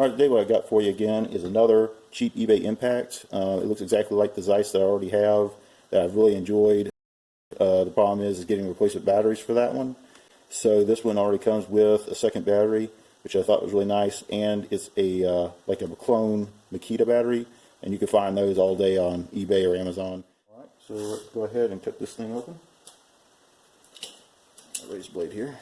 Alright, today what I got for you again is another cheap eBay impact. It looks exactly like the Zeiss that I already have, that I've really enjoyed. The problem is getting replacement batteries for that one. So this one already comes with a second battery, which I thought was really nice, and it's a like a clone Makita battery, and you can find those all day on eBay or Amazon. Alright, so let's go ahead and cut this thing open. A razor blade here.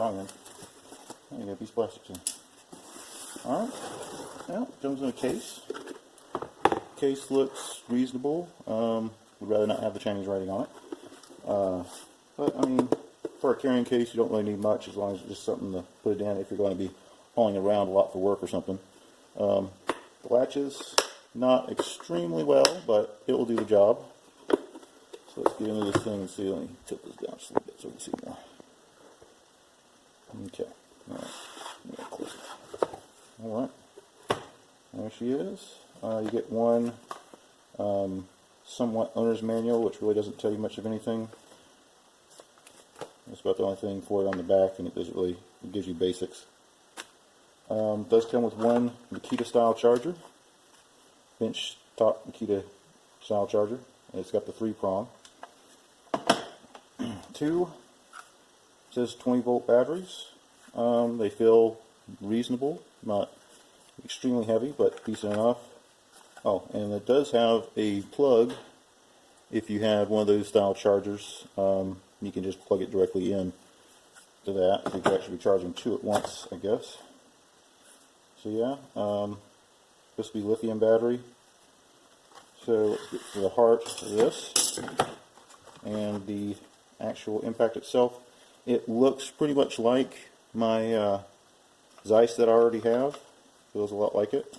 I got a piece of plastic too. Alright, well, it comes in a case. Case looks reasonable. Would rather not have the Chinese writing on it. But I mean, for a carrying case, you don't really need much as long as it's just something to put it in if you're going to be hauling around a lot for work or something. The latches, not extremely well, but it will do the job. So let's get into this thing and see. Let me tip this down just a little bit so we can see more. Okay, alright, there she is. You get one somewhat owner's manual, which really doesn't tell you much of anything. That's about the only thing for it on the back, and it doesn't really, it gives you basics. It does come with one Makita style charger, bench top Makita style charger, and it's got the 3-prong. Two, it says 20-volt batteries. They feel reasonable, not extremely heavy, but decent enough. Oh, and it does have a plug. If you have one of those style chargers, you can just plug it directly in to that. You can actually be charging two at once, I guess. So yeah, this will be lithium battery. So let's get to the heart of this and the actual impact itself. It looks pretty much like my Zeiss that I already have. Feels a lot like it.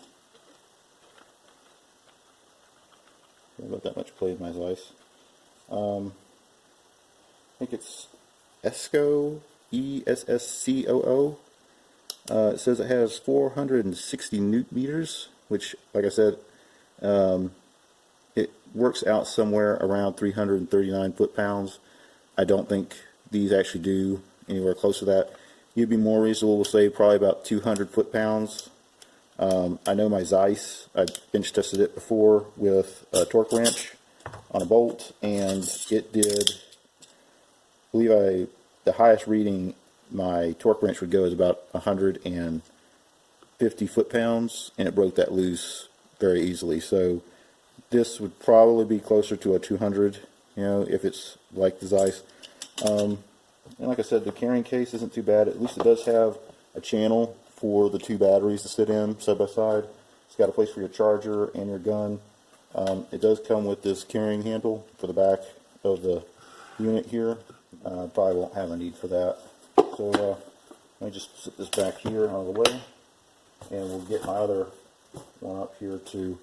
I've got that much play with my Zeiss. I think it's ESCO, ESSCOO. It says it has 460 newton meters, which, like I said, it works out somewhere around 339 foot-pounds. I don't think these actually do anywhere close to that. You'd be more reasonable to say probably about 200 foot-pounds. I know my Zeiss, I bench tested it before with a torque wrench on a bolt, and it did, I believe the highest reading my torque wrench would go is about 150 foot-pounds, and it broke that loose very easily. So this would probably be closer to a 200, you know, if it's like the Zeiss. And like I said, the carrying case isn't too bad. At least it does have a channel for the two batteries to sit in side by side. It's got a place for your charger and your gun. It does come with this carrying handle for the back of the unit here. Probably won't have a need for that. So let me just sit this back here out of the way, and we'll get my other one up here to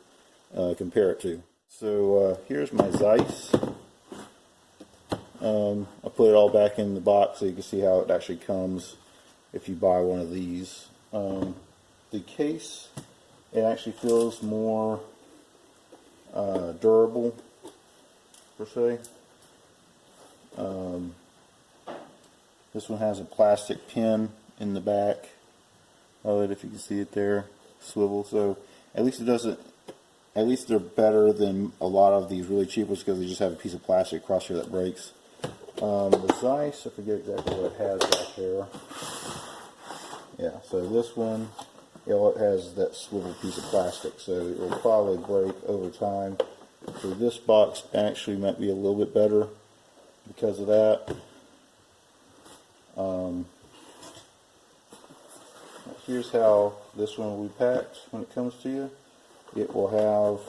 compare it to. So here's my Zeiss. I'll put it all back in the box so you can see how it actually comes if you buy one of these. The case, it actually feels more durable, per se. This one has a plastic pin in the back of it, if you can see it there, swivel. So at least it doesn't, at least they're better than a lot of these really cheap ones because they just have a piece of plastic across here that breaks. The Zeiss, I forget exactly what it has back there. Yeah, so this one, you know, it has that swivel piece of plastic, so it will probably break over time. So this box actually might be a little bit better because of that. Here's how this one will be packed when it comes to you. It will have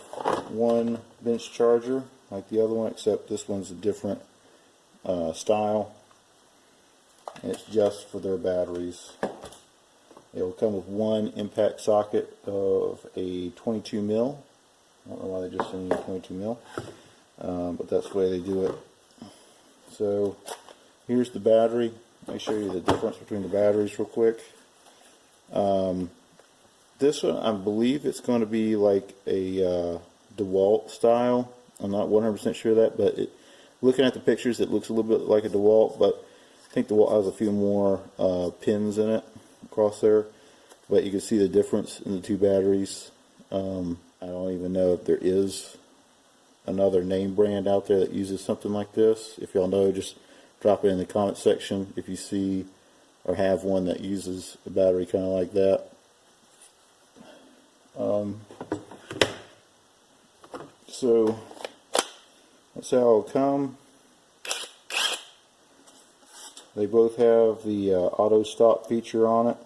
one bench charger like the other one, except this one's a different style. It's just for their batteries. It will come with one impact socket of a 22 mil. I don't know why they just send you 22 mil, but that's the way they do it. So here's the battery. Let me show you the difference between the batteries real quick. This one, I believe it's going to be like a DeWalt style. I'm not 100% sure of that, but looking at the pictures, it looks a little bit like a DeWalt, but I think DeWalt has a few more pins in it across there. But you can see the difference in the two batteries. I don't even know if there is another name brand out there that uses something like this. If y'all know, just drop it in the comment section if you see or have one that uses a battery kind of like that. So that's how it'll come. They both have the auto stop feature on it.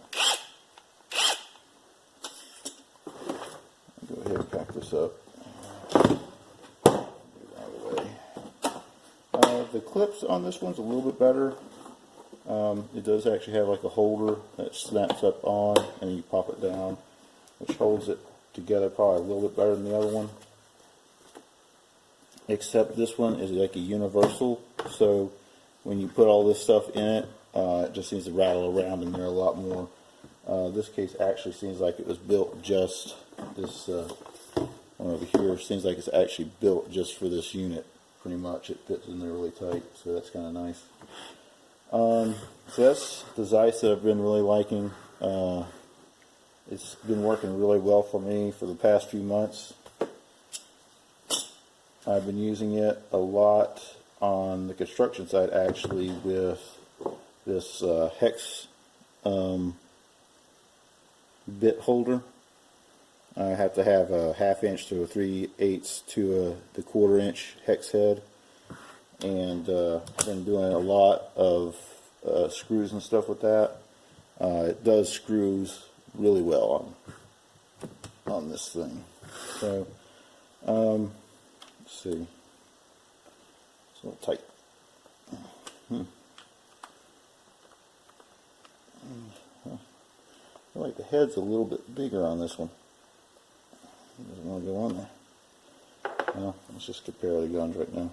I'll go ahead and pack this up. The clips on this one's a little bit better. It does actually have like a holder that snaps up on and you pop it down, which holds it together probably a little bit better than the other one. Except this one is like a universal, so when you put all this stuff in it, it just seems to rattle around in there a lot more. This case actually seems like it was built just, this one over here seems like it's actually built just for this unit. Pretty much it fits in there really tight, so that's kind of nice. So that's the Zeiss that I've been really liking. It's been working really well for me for the past few months. I've been using it a lot on the construction side actually with this hex bit holder. I have to have a 1/2 inch to a 3/8 to the 1/4 inch hex head, and I've been doing a lot of screws and stuff with that. It does screws really well on this thing. So let's see, it's a little tight. I feel like the head's a little bit bigger on this one. Doesn't want to go on there. Well, let's just compare the guns right now.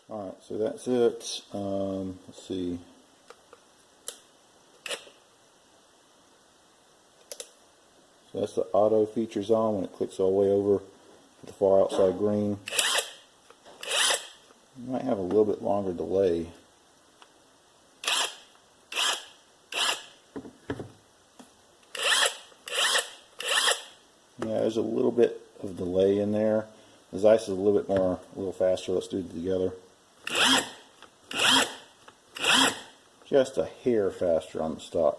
Alright, so that's it. Let's see. So that's the auto features on when it clicks all the way over to the far outside green. You might have a little bit longer delay. Yeah, there's a little bit of delay in there. The Zeiss is a little faster. Let's do it together. Just a hair faster on the stock.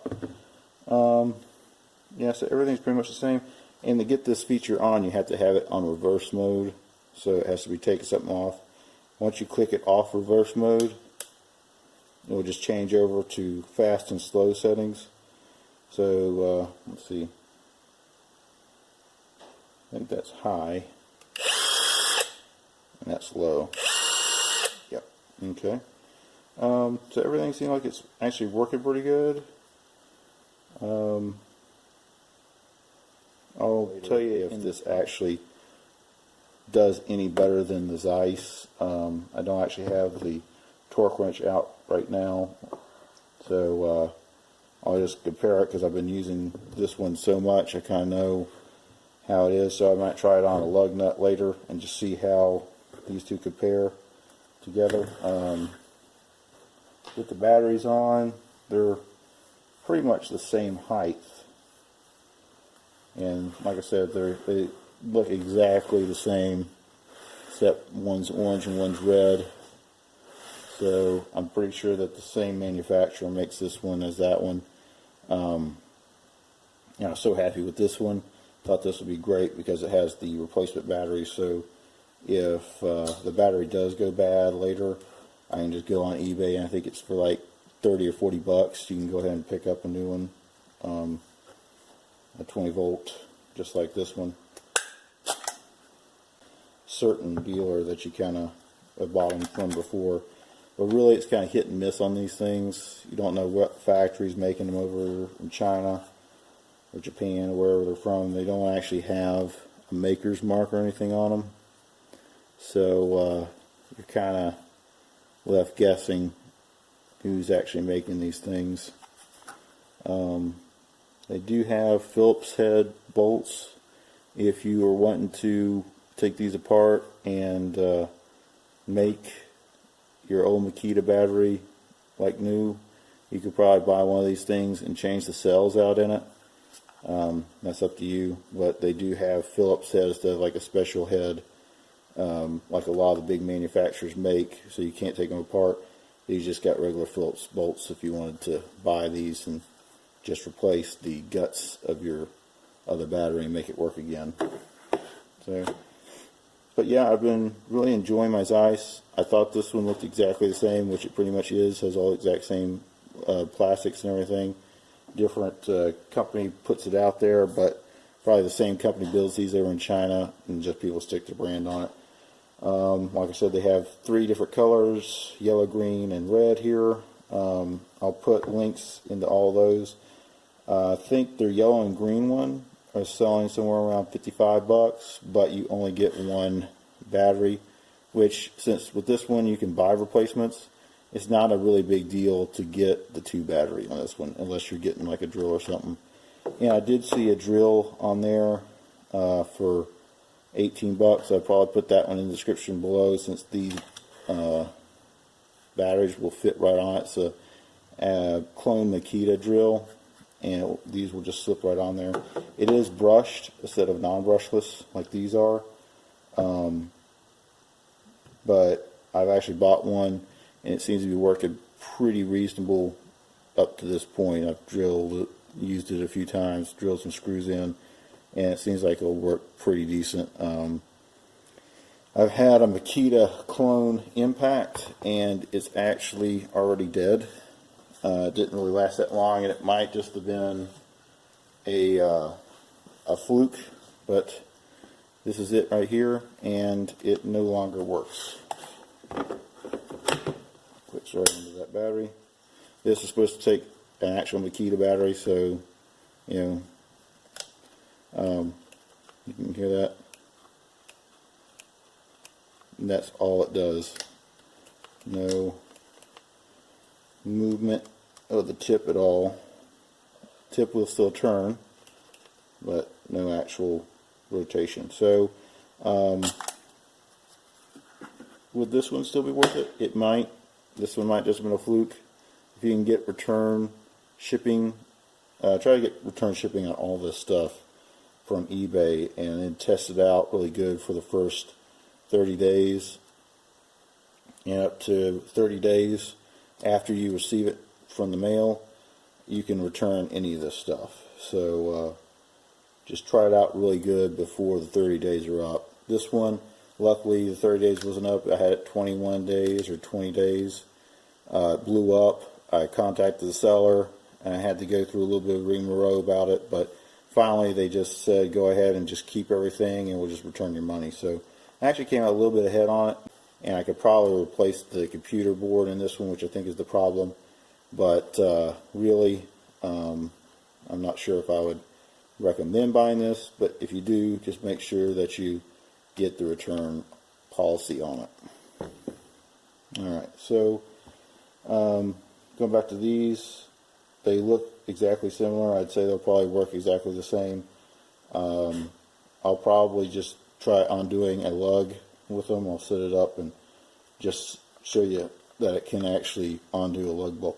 Yeah, so everything's pretty much the same. And to get this feature on, you have to have it on reverse mode. So it has to be taking something off. Once you click it off reverse mode, it will just change over to fast and slow settings. So let's see. I think that's high, and that's low. Yep. Okay. So everything seems like it's actually working pretty good. I'll tell you if this actually does any better than the Zeiss. I don't actually have the torque wrench out right now, so I'll just compare it because I've been using this one so much. I kind of know how it is, so I might try it on a lug nut later and just see how these two compare together. With the batteries on, they're pretty much the same height, and like I said, they look exactly the same, except one's orange and one's red. So I'm pretty sure that the same manufacturer makes this one as that one. I'm so happy with this one. Thought this would be great because it has the replacement battery, so if the battery does go bad later, I can just go on eBay, and I think it's for like 30 or 40 bucks. You can go ahead and pick up a new one, a 20 volt, just like this one. Certain dealer that you kind of bought them from before, but really it's kind of hit and miss on these things. You don't know what factory's making them over in China or Japan or wherever they're from. They don't actually have a maker's mark or anything on them, so you're kind of left guessing who's actually making these things. They do have Phillips head bolts. If you are wanting to take these apart and make your old Makita battery like new, you could probably buy one of these things and change the cells out in it. That's up to you, but they do have Phillips heads instead of like a special head, like a lot of the big manufacturers make, so you can't take them apart. These just got regular Phillips bolts if you wanted to buy these and just replace the guts of your other battery and make it work again. So, but yeah, I've been really enjoying my Zeiss. I thought this one looked exactly the same, which it pretty much is. Has all the exact same plastics and everything. Different company puts it out there, but probably the same company builds these over in China, and just people stick their brand on it. Like I said, they have 3 different colors: yellow, green, and red here. I'll put links into all those. I think their yellow and green one are selling somewhere around $55, but you only get one battery, which, since with this one you can buy replacements, it's not a really big deal to get the 2 battery on this one, unless you're getting like a drill or something. And I did see a drill on there for $18. I'll probably put that one in the description below, since these batteries will fit right on it. It's a clone Makita drill, and these will just slip right on there. It is brushed instead of non-brushless like these are, but I've actually bought one, and it seems to be working pretty reasonable up to this point. I've used it a few times, drilled some screws in, and it seems like it'll work pretty decent. I've had a Makita clone Impact, and it's actually already dead. It didn't really last that long, and it might just have been a fluke, but this is it right here, and it no longer works. Clicks right into that battery. This is supposed to take an actual Makita battery, so you can hear that. And that's all it does. No movement of the tip at all. Tip will still turn, but no actual rotation. So would this one still be worth it? It might. This one might just have been a fluke. If you can get return shipping, try to get return shipping on all this stuff from eBay, and then test it out really good for the first 30 days, and up to 30 days after you receive it from the mail, you can return any of this stuff. So just try it out really good before the 30 days are up. This one, luckily the 30 days wasn't up. I had it 21 days or 20 days. It blew up. I contacted the seller, and I had to go through a little bit of rigmarole about it, but finally they just said go ahead and just keep everything, and we'll just return your money. So I actually came out a little bit ahead on it, and I could probably replace the computer board in this one, which I think is the problem. But really, I'm not sure if I would recommend buying this, but if you do, just make sure that you get the return policy on it. Alright, so going back to these, they look exactly similar. I'd say they'll probably work exactly the same. I'll probably just try undoing a lug with them. I'll set it up and just show you that it can actually undo a lug bolt.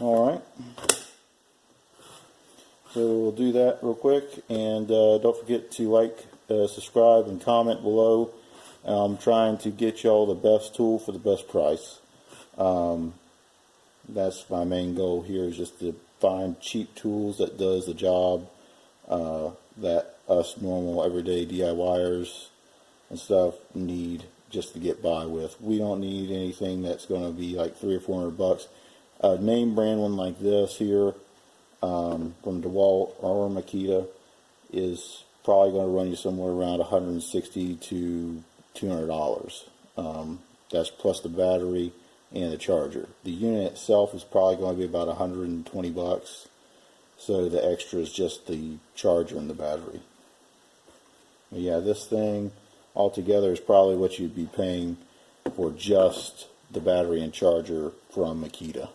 Alright, so we'll do that real quick, and don't forget to like, subscribe, and comment below. I'm trying to get y'all the best tool for the best price. That's my main goal here, is just to find cheap tools that does the job that us normal everyday DIYers and stuff need just to get by with. We don't need anything that's going to be like $300 or $400. A name brand one like this here from DeWalt or Makita is probably going to run you somewhere around $160 to $200. That's plus the battery and the charger. The unit itself is probably going to be about $120. So the extra is just the charger and the battery. But yeah, this thing altogether is probably what you'd be paying for just the battery and charger from Makita.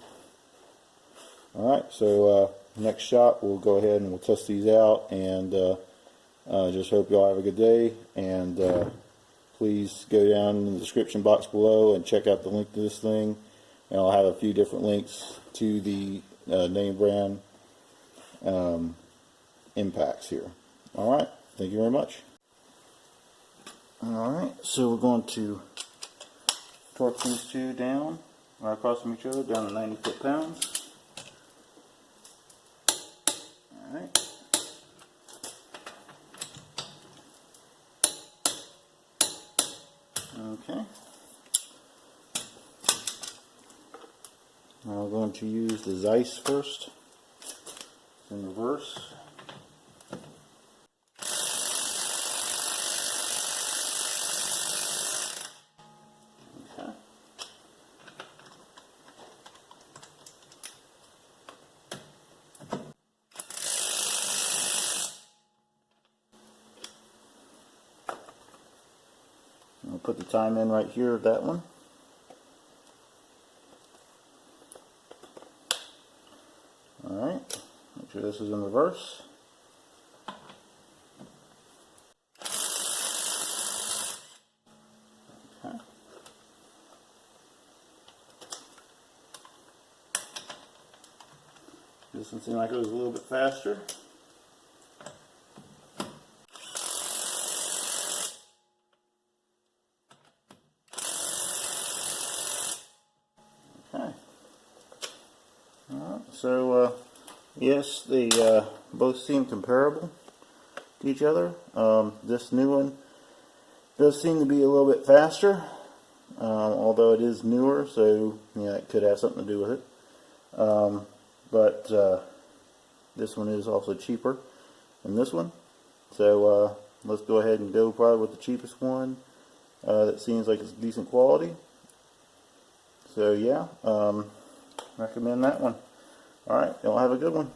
Alright, so next shot we'll go ahead and we'll test these out, and just hope y'all have a good day, and please go down in the description box below and check out the link to this thing, and I'll have a few different links to the name brand impacts here. Alright, thank you very much. Alright, so we're going to torque these two down right across from each other down to 90 foot-pounds. Alright. Okay. Now we're going to use the Zeiss first in reverse. Okay. I'll put the time in right here of that one. Alright, make sure this is in reverse. Okay. This one seemed like it was a little bit faster. Okay. Alright, so yes, they both seem comparable to each other. This new one does seem to be a little bit faster, although it is newer, so yeah, it could have something to do with it. But this one is also cheaper than this one, so let's go ahead and go probably with the cheapest one that seems like it's decent quality. So yeah, recommend that one. Alright, y'all have a good one.